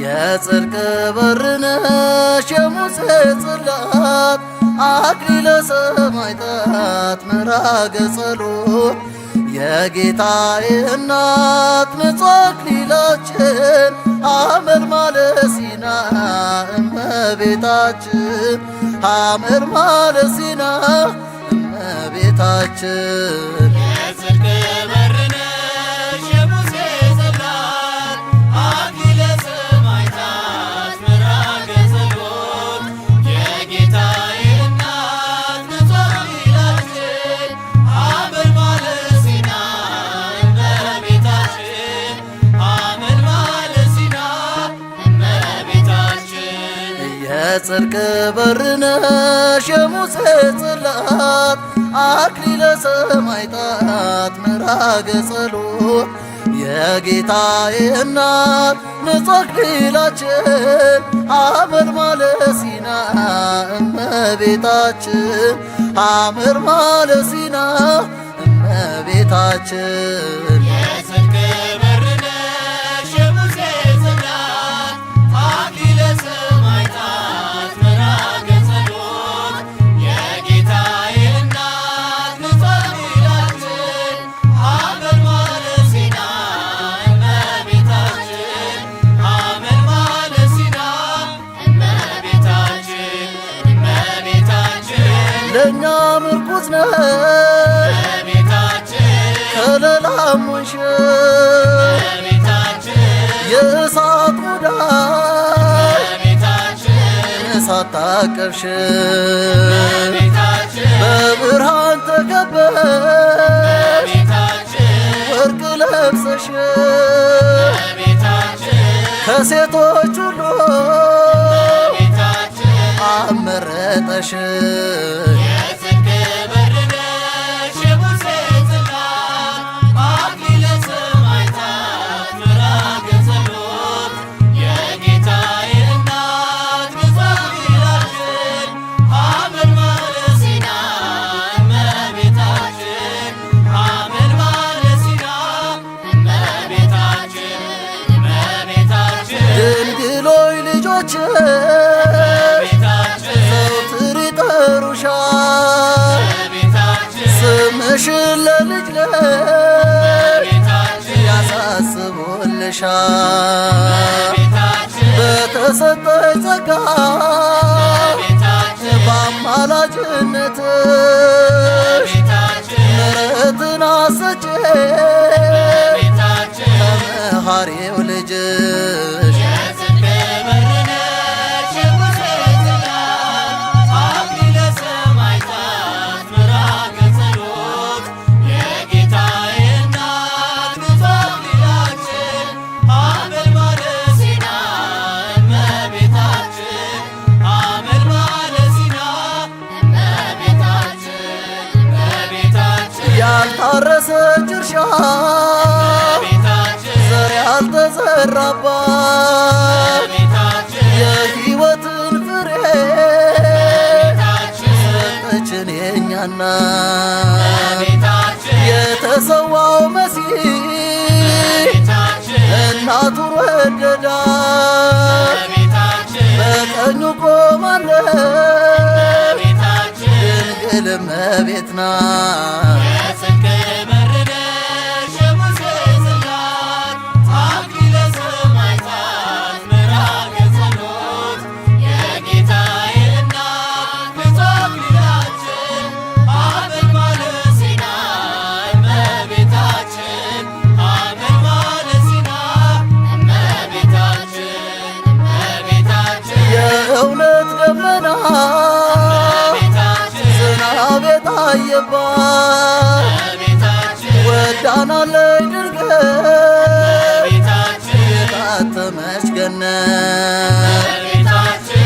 የጽድቅ በር ነሽ የሙሴ ጽላት አክሊለ ሰማዕታት ምዕራገ ጸሎት የጌታዬ እናት ንጹሕ አክሊላችን ሐመልማለ ሲና እመቤታችን ሐመልማለ ሲና እመቤታችን የጽድቅ በር ነሽ የሙሴ ጽላት አክሊለ ሰማዕታት ምዕራገ ጸሎት የጌታዬ እናት ንጹሕ አክሊላችን ሐመልማለ ሲና እመቤታችን ሐመልማለ ሲና እመቤታችን የጽድቅ በር ነሽ የሙሴ ጽላት አክሊለ ሰማዕታት ምዕራገ ጸሎት የጌታዬ እናት ንጹሕ አክሊላችን ሐመልማለ ሲና እመቤታችን ሐመልማለ ሲና እመቤታችን የጽድቅ በር ነሽ የሙሴ ጽላት አክሊለ ሰማዕታት ምዕራገ ጸሎት የጌታዬ እናት ንጹሕ አክሊላችን ሐመልማለ ሲና እመቤታችን ሐመልማለ ሲና እመቤታችን እመቤታችን ለእኛ ምርኩዝ ነሽ ከለላም ሆንሽ የእሳት ሙዳይ እሳት ታቀፍሽ በብርሃን ተከበሽ ወርቅ ለብሰሽ ከሴቶች ሁሉ አመረጠሽ የጽድቅ በር ነሽ የሙሴ ጽላት አክሊለ ሰማዕታት ምዕራገ ጸሎት የጌታዬ እናት ንጹሕ አክሊላችን ሐመልማለ ሲና እመቤታችን ሐመልማለ ሲና እመቤታችን እመቤታችን ድንግሎይ ልጆችሽ ዘወትር ይጠሩሻል ስምሽን ለልጅ ያሳስቡልሻል በተሰጠሽ ጸጋ በአማላጅነትሽ ምሕረትን አሰጪ ከመሐሪው ልጅሽ የጽድቅ በር ነሽ የሙሴ ጽላት አክሊለ ሰማዕታት ምዕራገ ጸሎት የጌታዬ እናት ንጹሕ አክሊላችን ሐመልማለ ሲና እመቤታችን ሐመልማለ ሲና እመቤታችን እመቤታችን ያልታረሰች እርሻ ዘር ያልተዘራባት የሕይወትን ፍሬ ሰጠችን የእኛ እናት የተሰዋው መሲህ እናቱን ወደዳት በቀኙ ቆማለች ድንግል እመቤት ናት የጽድቅ በር ነሽ የሙሴ ጽላት አክሊለ ሰማዕታት ምዕራገ ጸሎት የጌታዬ እናት ንጹሕ አክሊላችን ሐመልማለ ሲና እመቤታችን ሐመልማለ ሲና እመቤታችን እመቤታችን የእውነት ደመና ዝናብ የታየባት ወዳናለች ድንግል የታተመች ገነት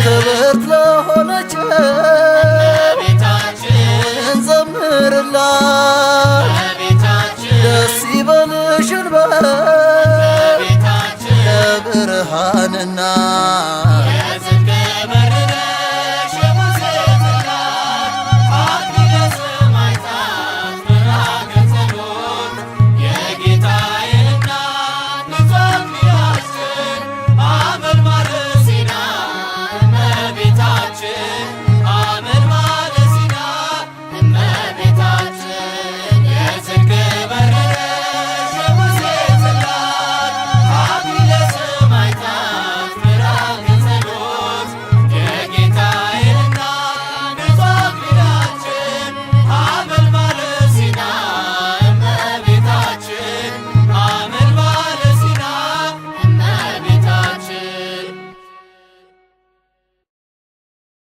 ክብርት ለሆነች እንዘምርላት ደስ ይበልሽ እንበል ለብርሃን እናት